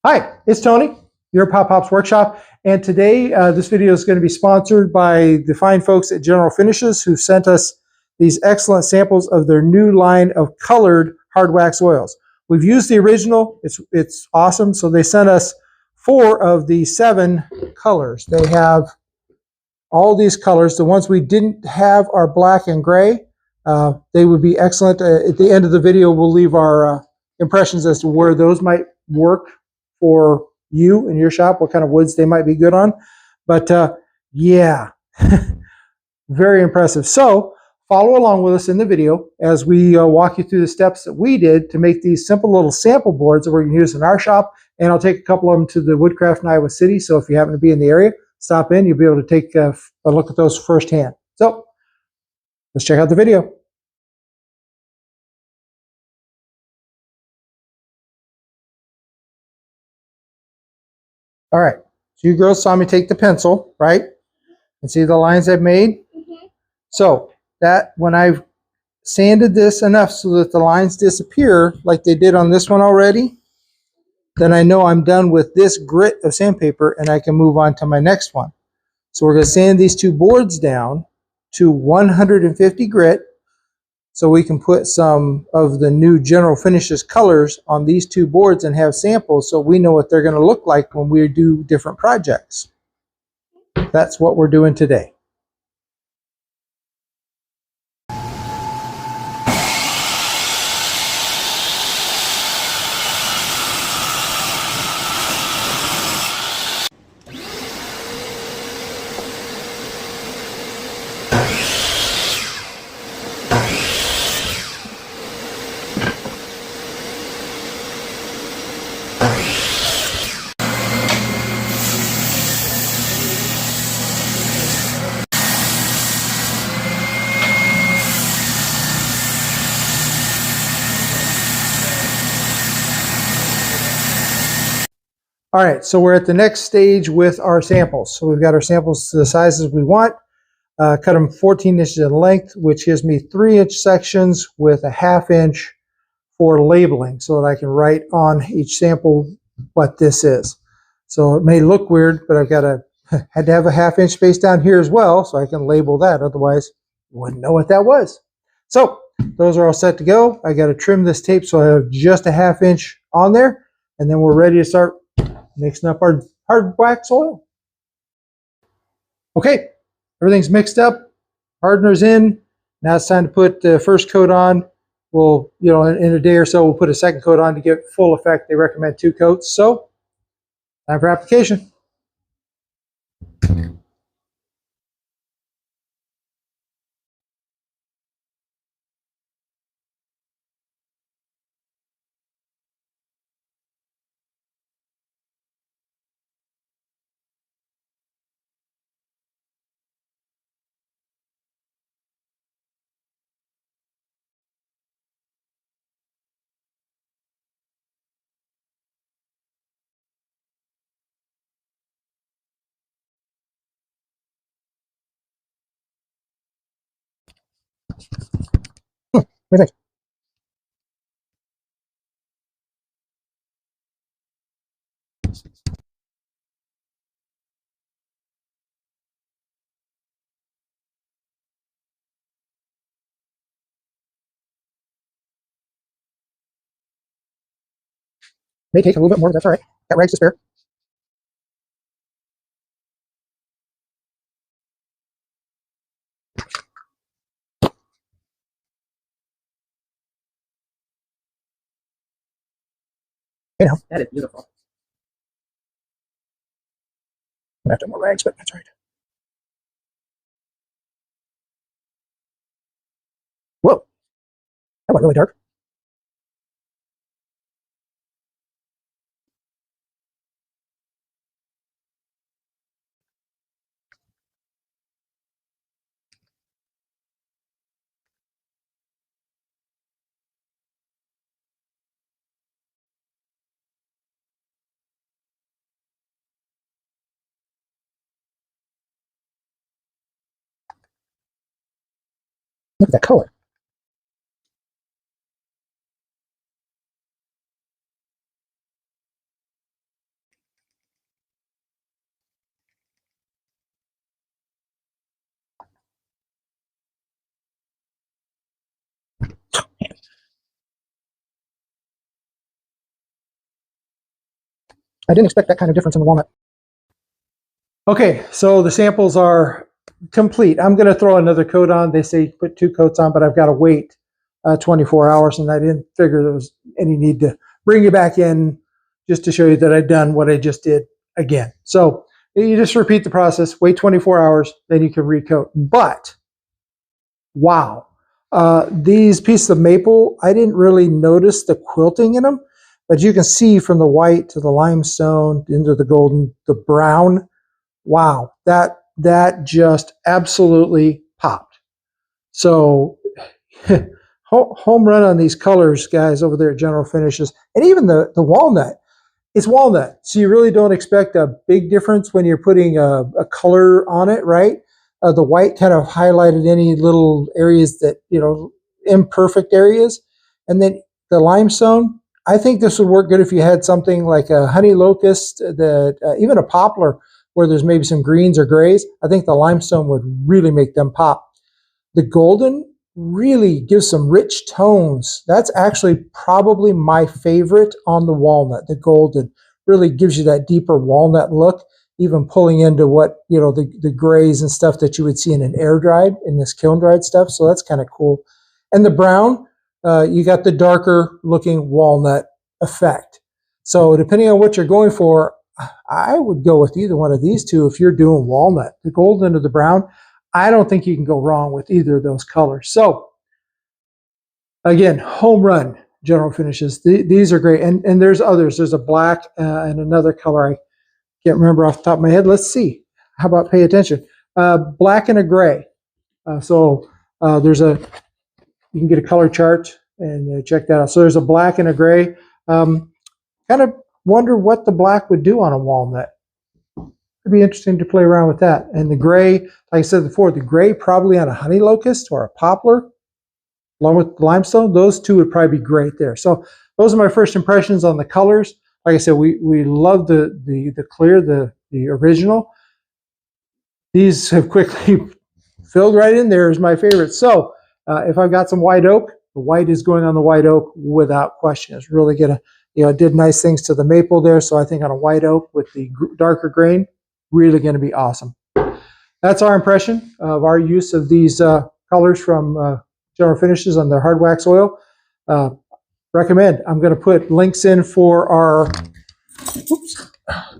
Hi, it's Tony, your Pop Pops Workshop, and today this video is going to be sponsored by the fine folks at General Finishes who sent us these excellent samples of their new line of colored hard wax oils. We've used the original, it's awesome, so they sent us 4 of the 7 colors. They have all these colors. The ones we didn't have are black and gray. They would be excellent. At the end of the video, we'll leave our impressions as to where those might work for you in your shop, what kind of woods they might be good on. But yeah, very impressive. So follow along with us in the video as we walk you through the steps that we did to make these simple little sample boards that we're going to use in our shop. And I'll take a couple of them to the Woodcraft in Iowa City. So if you happen to be in the area, stop in, you'll be able to take a look at those firsthand. So let's check out the video. All right, so you girls saw me take the pencil, right? And see the lines I've made? Mm-hmm. So that when I've sanded this enough so that the lines disappear like they did on this one already, then I know I'm done with this grit of sandpaper and I can move on to my next one. So we're going to sand these 2 boards down to 150 grit so we can put some of the new General Finishes colors on these 2 boards and have samples so we know what they're going to look like when we do different projects. That's what we're doing today. All right, so we're at the next stage with our samples. So we've got our samples to the sizes we want. Cut them 14 inches in length, which gives me 3-inch sections with a 1/2 inch for labeling so that I can write on each sample what this is. So it may look weird, but I've got had to have a 1/2 inch space down here as well so I can label that. Otherwise, you wouldn't know what that was. So those are all set to go. I got to trim this tape so I have just a 1/2 inch on there, and then we're ready to start mixing up our hard wax oil. Okay, everything's mixed up, hardener's in. Now it's time to put the first coat on. We'll, in a day or so, we'll put a second coat on to get full effect. They recommend 2 coats. So, time for application. What do you think? May take a little bit more, but that's all right. Got rags to spare. Hey now. That is beautiful. I'm gonna have to have more rags, but that's all right. Whoa, that went really dark. Look at that color. I didn't expect that kind of difference in the walnut. Okay, so the samples are complete. I'm going to throw another coat on. They say put 2 coats on, but I've got to wait 24 hours, and I didn't figure there was any need to bring you back in just to show you that I'd done what I just did again. So you just repeat the process, wait 24 hours, then you can recoat. But wow, these pieces of maple, I didn't really notice the quilting in them, but you can see from the white to the limestone into the golden, the brown. Wow, that just absolutely popped. So home run on these colors, guys, over there at General Finishes. And even the walnut, it's walnut. So you really don't expect a big difference when you're putting a color on it, right? The white kind of highlighted any little areas that, imperfect areas. And then the limestone, I think this would work good if you had something like a honey locust, even a poplar, where there's maybe some greens or grays. I think the limestone would really make them pop. The golden really gives some rich tones. That's actually probably my favorite on the walnut. The golden really gives you that deeper walnut look, even pulling into what, the grays and stuff that you would see in an air dried, in this kiln dried stuff. So that's kind of cool. And the brown, you got the darker looking walnut effect. So depending on what you're going for, I would go with either one of these two if you're doing walnut. The golden or the brown, I don't think you can go wrong with either of those colors. So again, home run, General Finishes. These are great. And there's others. There's a black and another color I can't remember off the top of my head. Let's see. How about pay attention? Black and a gray. You can get a color chart and check that out. So there's a black and a gray. Kind of wonder what the black would do on a walnut. It'd be interesting to play around with that. And the gray, like I said before, the gray probably on a honey locust or a poplar, along with the limestone. Those two would probably be great there. So those are my first impressions on the colors. Like I said, we love the clear, the original. These have quickly filled right in there as my favorite. So if I've got some white oak, the white is going on the white oak without question. It's really gonna, it did nice things to the maple there. So I think on a white oak with the darker grain, really going to be awesome. That's our impression of our use of these colors from General Finishes on their hard wax oil. Recommend. I'm going to put links in for our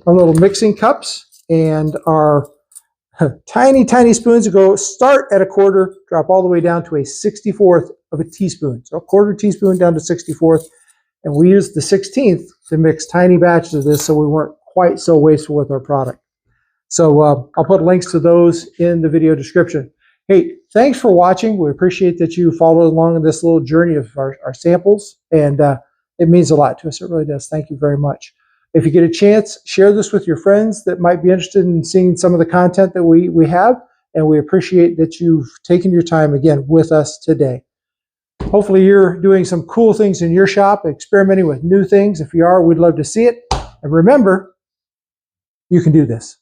little mixing cups and our tiny spoons to go start at a quarter, drop all the way down to a 64th of a teaspoon. So a quarter teaspoon down to 64th. And we used the 16th to mix tiny batches of this so we weren't quite so wasteful with our product. So I'll put links to those in the video description. Hey, thanks for watching. We appreciate that you followed along in this little journey of our samples, and it means a lot to us. It really does. Thank you very much. If you get a chance, share this with your friends that might be interested in seeing some of the content that we have, and we appreciate that you've taken your time again with us today. Hopefully you're doing some cool things in your shop, experimenting with new things. If you are, we'd love to see it. And remember, you can do this.